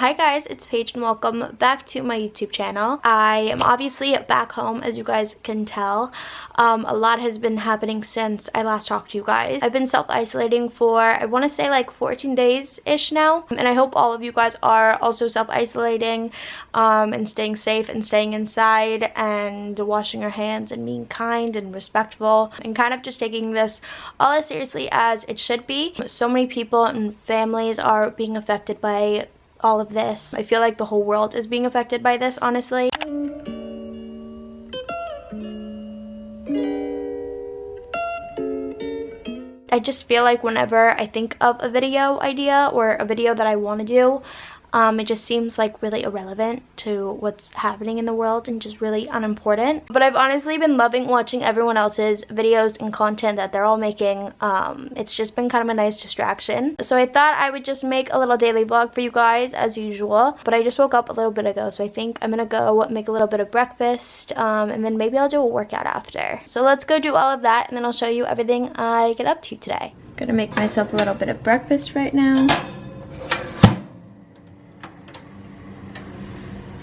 Hi guys, it's Paige and welcome back to my YouTube channel. I am obviously back home, as you guys can tell. A lot has been happening since I last talked to you guys. I've been self-isolating for, I want to say like 14 days-ish now. And I hope all of you guys are also self-isolating and staying safe and staying inside and washing your hands and being kind and respectful and kind of just taking this all as seriously as it should be. So many people and families are being affected by all of this. I feel like the whole world is being affected by this, honestly. I just feel like whenever I think of a video idea or a video that I want to do, it just seems like really irrelevant to what's happening in the world and just really unimportant. But I've honestly been loving watching everyone else's videos and content that they're all making. It's just been kind of a nice distraction. So I thought I would just make a little daily vlog for you guys as usual. But I just woke up a little bit ago, so I think I'm gonna go make a little bit of breakfast and then maybe I'll do a workout after. So let's go do all of that and then I'll show you everything I get up to today. Gonna make myself a little bit of breakfast right now.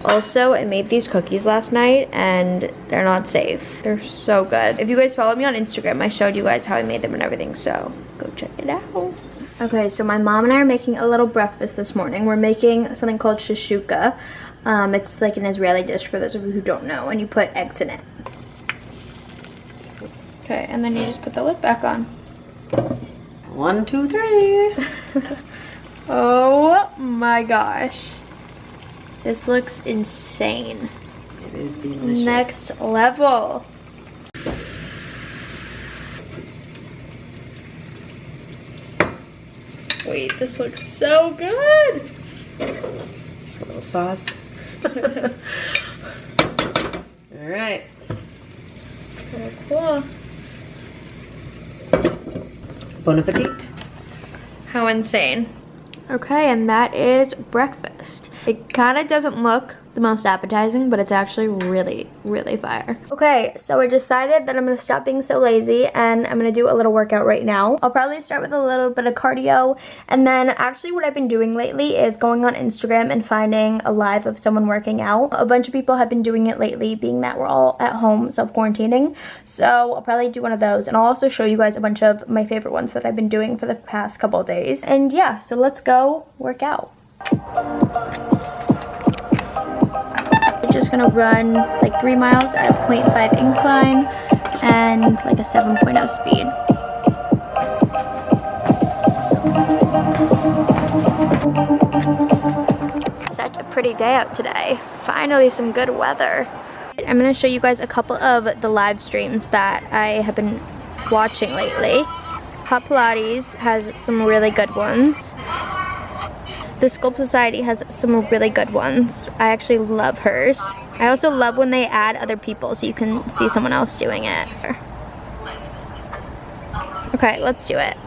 Also, I made these cookies last night and they're not safe. They're so good. If you guys follow me on Instagram, I showed you guys how I made them and everything, so go check it out. Okay, so my mom and I are making a little breakfast this morning. We're making something called shakshuka. It's like an Israeli dish for those of you who don't know, and you put eggs in it. Okay, and then you just put the lid back on. 1, 2, 3. Oh my gosh. This looks insane. It is delicious. Next level. Wait, this looks so good. A little sauce. All right. Oh, cool. Bon appetit. How insane. Okay, and that is breakfast. It kind of doesn't look the most appetizing, but it's actually really, really fire. Okay, so I decided that I'm gonna stop being so lazy and I'm gonna do a little workout right now. I'll probably start with a little bit of cardio, and then actually what I've been doing lately is going on Instagram and finding a live of someone working out. A bunch of people have been doing it lately, being that we're all at home self-quarantining. So I'll probably do one of those, and I'll also show you guys a bunch of my favorite ones that I've been doing for the past couple of days. And yeah, so let's go work out. Just gonna run like 3 miles at a 0.5 incline and like a 7.0 speed. Such a pretty day out today. Finally some good weather. I'm gonna show you guys a couple of the live streams that I have been watching lately. Hot Pilates has some really good ones. The Sculpt Society has some really good ones. I actually love hers. I also love when they add other people so you can see someone else doing it. Okay, let's do it.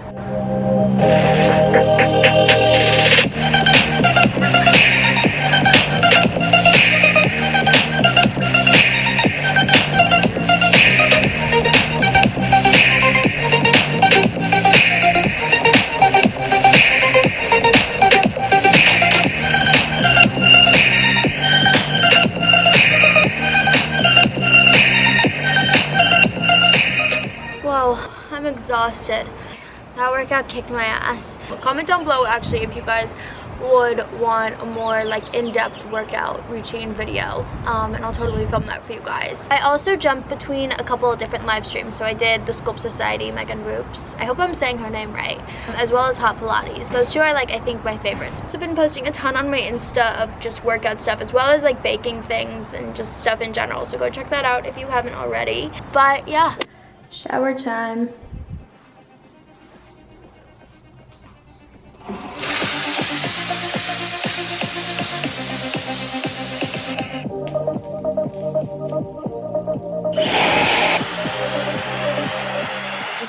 Whoa, I'm exhausted. That workout kicked my ass. Comment down below actually if you guys would want a more like in-depth workout routine video, and I'll totally film that for you guys. I also jumped between a couple of different live streams. So I did the Sculpt Society, Megan Roops, I hope I'm saying her name right, as well as Hot Pilates. Those two are like I think my favorites. I've been posting a ton on my Insta of just workout stuff as well as like baking things and just stuff in general, so go check that out if you haven't already. But yeah, shower time.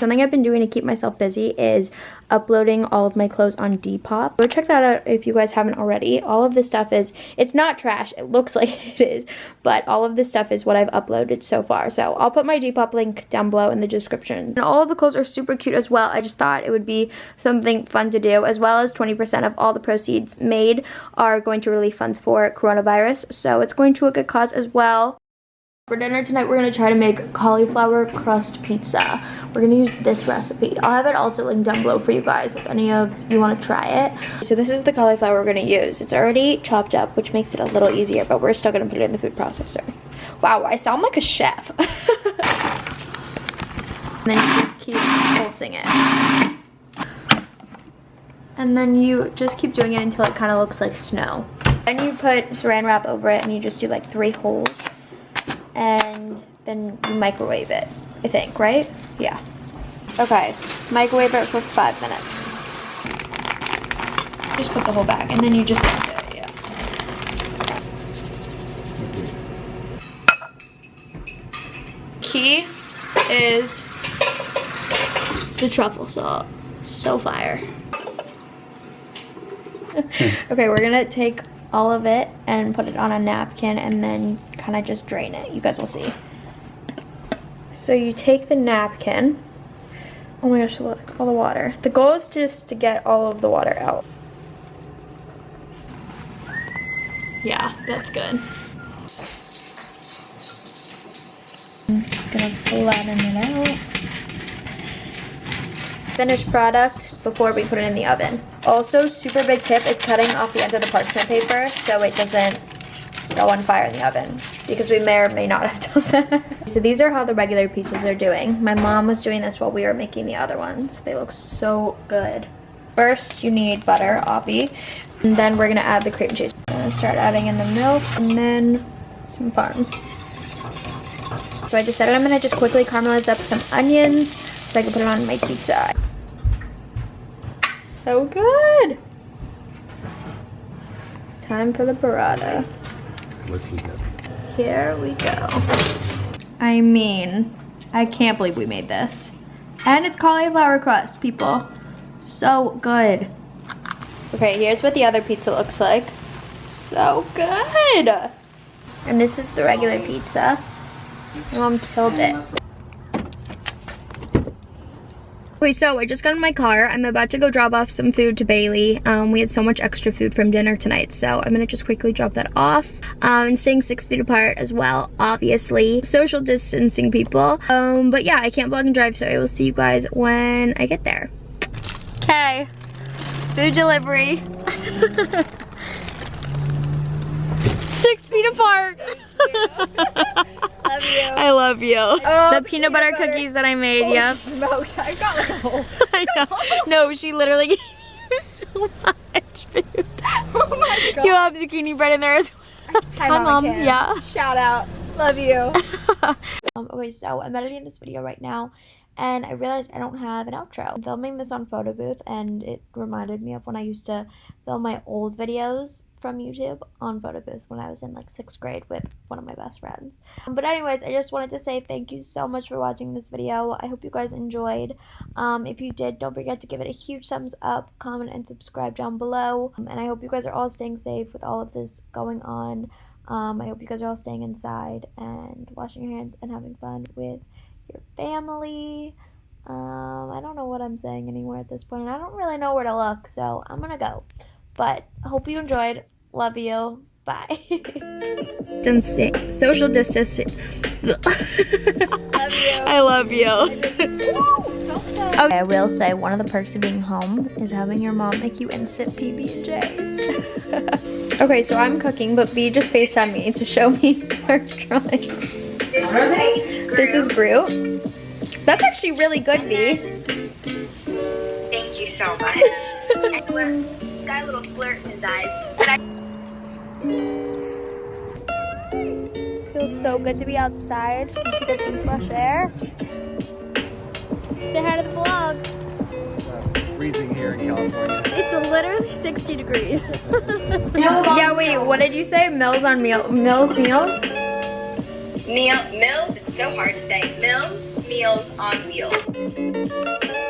something I've been doing to keep myself busy is uploading all of my clothes on Depop. Go check that out if you guys haven't already. All of this stuff is, it's not trash, it looks like it is, but all of this stuff is what I've uploaded so far. So I'll put my Depop link down below in the description. And all of the clothes are super cute as well. I just thought it would be something fun to do, as well as 20% of all the proceeds made are going to relief funds for coronavirus. So it's going to a good cause as well. For dinner tonight, we're going to try to make cauliflower crust pizza. We're going to use this recipe. I'll have it also linked down below for you guys if any of you want to try it. So this is the cauliflower we're going to use. It's already chopped up, which makes it a little easier, but we're still going to put it in the food processor. Wow, I sound like a chef. And then you just keep pulsing it. And then you just keep doing it until it kind of looks like snow. Then you put saran wrap over it and you just do like 3 holes. And then you microwave it, I think, right? Yeah. Okay, microwave it for 5 minutes. Just put the whole bag, and then you just blend it, yeah. Key is the truffle salt. So fire. Okay, we're gonna take all of it and put it on a napkin and then kind of just drain it. You guys will see. So you take the napkin. Oh my gosh, look, all the water. The goal is just to get all of the water out. Yeah, that's good. I'm just gonna flatten it out. Finished product before we put it in the oven. Also, super big tip is cutting off the ends of the parchment paper so it doesn't go on fire in the oven, because we may or may not have done that. So these are how the regular pizzas are doing. My mom was doing this while we were making the other ones. They look so good. First, you need butter, obvi, and then we're gonna add the cream cheese. I'm gonna start adding in the milk and then some parm. So I decided I'm gonna just quickly caramelize up some onions so I can put it on my pizza. So good. Time for the burrata. Let's look at it. Here we go. I mean, I can't believe we made this. And it's cauliflower crust, people. So good. Okay, here's what the other pizza looks like. So good. And this is the regular pizza. My mom killed it. Okay, so I just got in my car. I'm about to go drop off some food to Bailey. We had so much extra food from dinner tonight, so I'm gonna just quickly drop that off. And staying 6 feet apart as well, obviously. Social distancing, people. But yeah, I can't vlog and drive, so I will see you guys when I get there. Okay, food delivery. 6 feet apart. Love you. I love you. Oh, the peanut butter cookies that I made, yep. Smokes. I got like a whole. I know. No, she literally gave you so much food. Oh my god. You have zucchini bread in there as well. Hi, Mom. Kim. Yeah. Shout out. Love you. Okay, so I'm editing this video right now, and I realized I don't have an outro. I'm filming this on photo booth, and it reminded me of when I used to film my old videos from YouTube on photo booth when I was in like 6th grade with one of my best friends. But anyways, I just wanted to say thank you so much for watching this video. I hope you guys enjoyed. If you did, don't forget to give it a huge thumbs up, comment, and subscribe down below. And I hope you guys are all staying safe with all of this going on. I hope you guys are all staying inside and washing your hands and having fun with your family. I don't know what I'm saying anymore at this point. I don't really know where to look, so I'm gonna go. But I hope you enjoyed. Love you. Bye. Social distancing. Love you. I love you. Okay, I will say one of the perks of being home is having your mom make you instant PB&Js. Okay, so I'm cooking, but B just FaceTimed me to show me her drawings. This is Groot. That's actually really good, B. Thank you so much. Got a little flirt in his eyes. Feels so good to be outside and to get some fresh air. Say hi to the vlog. It's freezing here in California. It's literally 60 degrees. Yeah, wait, what did you say? Mills on meals? Meals? Mills, it's so hard to say. Mills, meals on wheels.